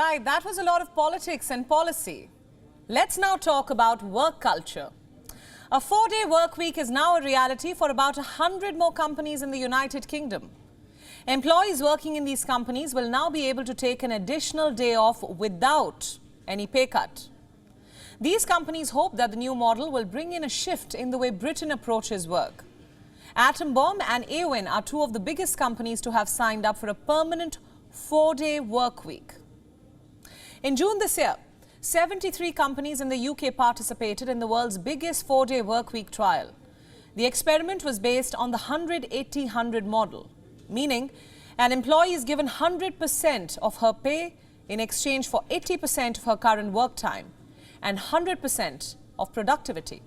Right, that was a lot of politics and policy. Let's now talk about work culture. A 4-day work week is now a reality for about 100 more companies in the United Kingdom. Employees working in these companies will now be able to take an additional day off without any pay cut. These companies hope that the new model will bring in a shift in the way Britain approaches work. Atom Bomb and WION are two of the biggest companies to have signed up for a permanent 4-day work week. In June this year, 73 companies in the UK participated in the world's biggest 4-day work week trial. The experiment was based on the 100-80-100 model, meaning an employee is given 100% of her pay in exchange for 80% of her current work time and 100% of productivity.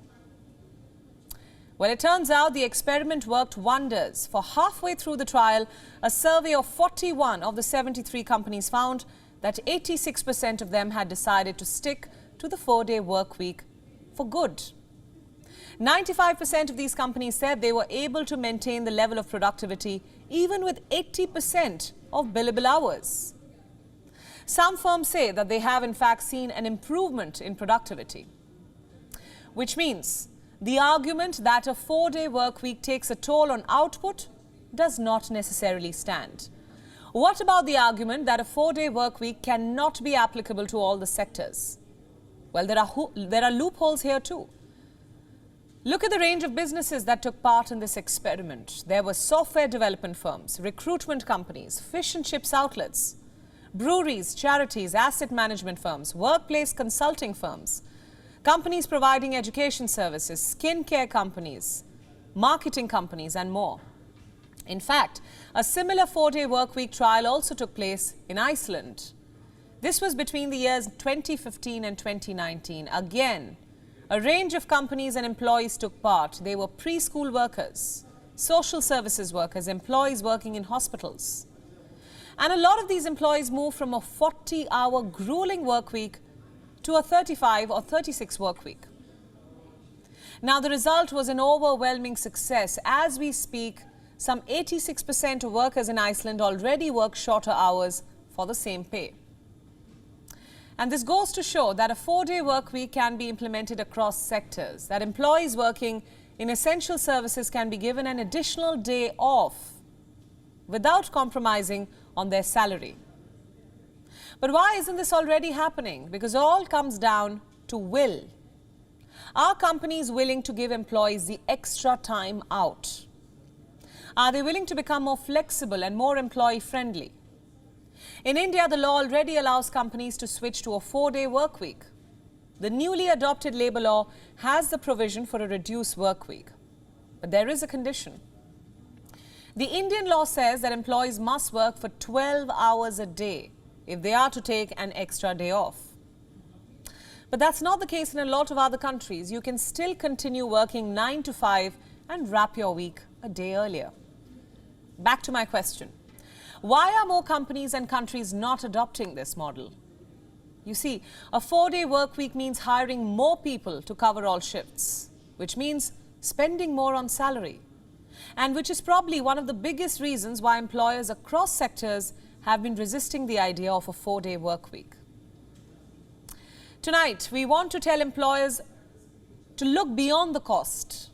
Well, it turns out the experiment worked wonders. For halfway through the trial, a survey of 41 of the 73 companies found that 86% of them had decided to stick to the 4-day work week for good. 95% of these companies said they were able to maintain the level of productivity even with 80% of billable hours. Some firms say that they have in fact seen an improvement in productivity, which means the argument that a 4-day work week takes a toll on output does not necessarily stand. What about the argument that a 4-day work week cannot be applicable to all the sectors? Well, there are loopholes here too. Look at the range of businesses that took part in this experiment. There were software development firms, recruitment companies, fish and chips outlets, breweries, charities, asset management firms, workplace consulting firms, companies providing education services, skincare companies, marketing companies, and more. In fact, a similar 4-day work week trial also took place in Iceland. This was between the years 2015 and 2019. Again, a range of companies and employees took part. They were preschool workers, social services workers, employees working in hospitals. And a lot of these employees moved from a 40-hour grueling work week to a 35 or 36 work week. Now, the result was an overwhelming success. As we speak, some 86% of workers in Iceland already work shorter hours for the same pay. And this goes to show that a 4-day work week can be implemented across sectors, that employees working in essential services can be given an additional day off without compromising on their salary. But why isn't this already happening? Because it all comes down to will. Are companies willing to give employees the extra time out? Are they willing to become more flexible and more employee-friendly? In India, the law already allows companies to switch to a 4-day work week. The newly adopted labour law has the provision for a reduced work week. But there is a condition. The Indian law says that employees must work for 12 hours a day if they are to take an extra day off. But that's not the case in a lot of other countries. You can still continue working 9 to 5 and wrap your week a day earlier. Back to my question. Why are more companies and countries not adopting this model? You see, a 4-day work week means hiring more people to cover all shifts, which means spending more on salary, and which is probably one of the biggest reasons why employers across sectors have been resisting the idea of a 4-day work week. Tonight, we want to tell employers to look beyond the cost.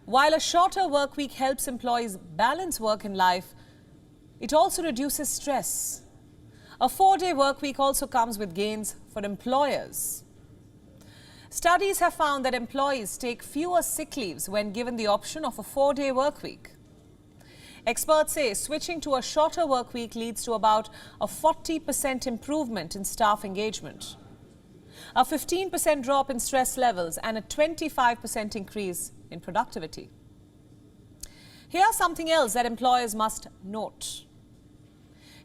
While a shorter work week helps employees balance work and life, it also reduces stress. A 4-day work week also comes with gains for employers. Studies have found that employees take fewer sick leaves when given the option of a 4-day work week. Experts say switching to a shorter work week leads to about a 40% improvement in staff engagement, a 15% drop in stress levels, and a 25% increase in productivity. Here's something else that employers must note.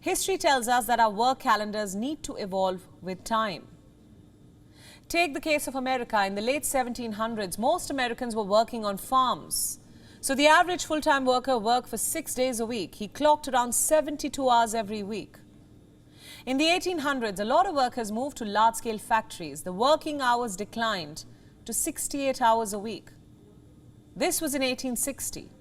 History tells us that our work calendars need to evolve with time. Take the case of America. In the late 1700s, most Americans were working on farms. So the average full-time worker worked for 6 days a week. He clocked around 72 hours every week. In the 1800s, a lot of workers moved to large-scale factories. The working hours declined to 68 hours a week. This was in 1860.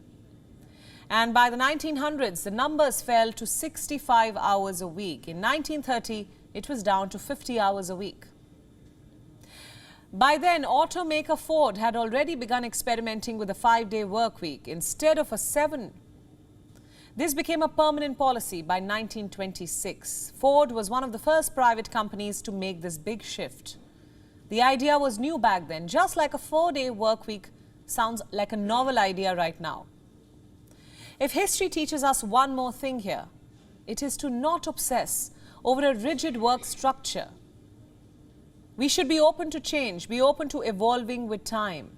And by the 1900s, the numbers fell to 65 hours a week. In 1930, it was down to 50 hours a week. By then, automaker Ford had already begun experimenting with a 5-day work week instead of a 7. This became a permanent policy by 1926. Ford was one of the first private companies to make this big shift. The idea was new back then, just like a 4-day work week sounds like a novel idea right now. If history teaches us one more thing here, it is to not obsess over a rigid work structure. We should be open to change, be open to evolving with time.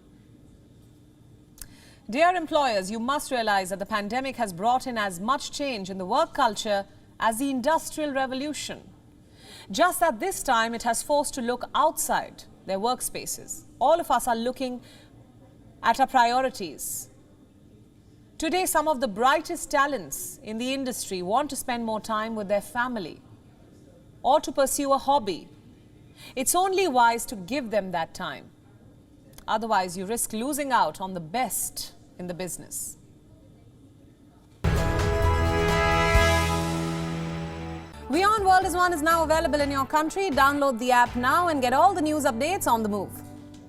Dear employers, you must realize that the pandemic has brought in as much change in the work culture as the Industrial Revolution. Just that this time it has forced to look outside their workspaces. All of us are looking at our priorities. Today, some of the brightest talents in the industry want to spend more time with their family or to pursue a hobby. It's only wise to give them that time. Otherwise, you risk losing out on the best in the business. WION World is now available in your country. Download the app now and get all the news updates on the move.